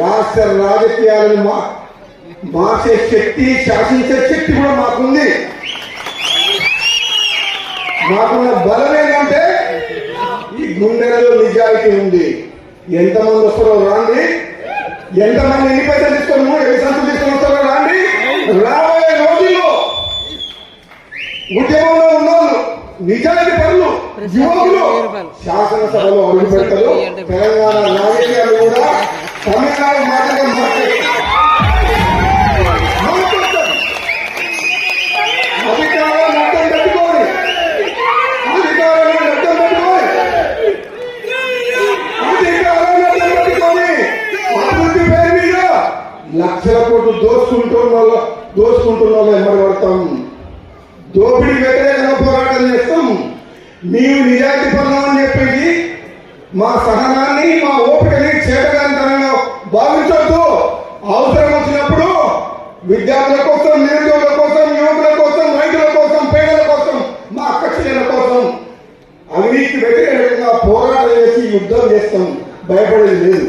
రాష్ట్ర రాజకీయాలను మార్చే శక్తి, శాసించే శక్తి కూడా మాకుంది. మాకున్న బలం ఏంటంటే ఈ గుండెల్లో నిజాయితీ ఉంది. ఎంతమంది వస్తారో రాండి, ఎంతమంది ఎన్ని పైసలు తీసుకొని ఎన్ని సంతులు తీసుకొని వస్తారో రాండి. రాబోయే రోజుల్లో ఉద్యమంలో ఉన్నోళ్ళు, నిజాయితీ పనులు, యువకులు శాసనసభలో అడుగు పెడతారు. తెలంగాణ రాజకీయాలు కూడా తమిళనాడు మాటగా మాట్లాడతారు. అధికారాన్ని అడ్డం పెట్టుకోండి, అభివృద్ధి పేరు మీద లక్షల కోట్లు దోచుకుంటున్న వాళ్ళు ఎమ్మడి పడతాం. దోపిడీ వ్యతిరేకంగా పోరాటం చేస్తాం. నీవు నిజాయితీ పనులని చెప్పేసి మా సహనాన్ని, మా ఓపికని చేతగానితనంగా భావించొద్దు. అవసరం వచ్చినప్పుడు విద్యార్థుల కోసం, నిరుద్యోగుల కోసం, యువకుల కోసం, రైతుల కోసం, పేదల కోసం, మా అక్క చెల్లెల కోసం అవినీతికి వ్యతిరేకంగా పోరాటం చేసి యుద్ధం చేస్తాం. భయపడేది లేదు.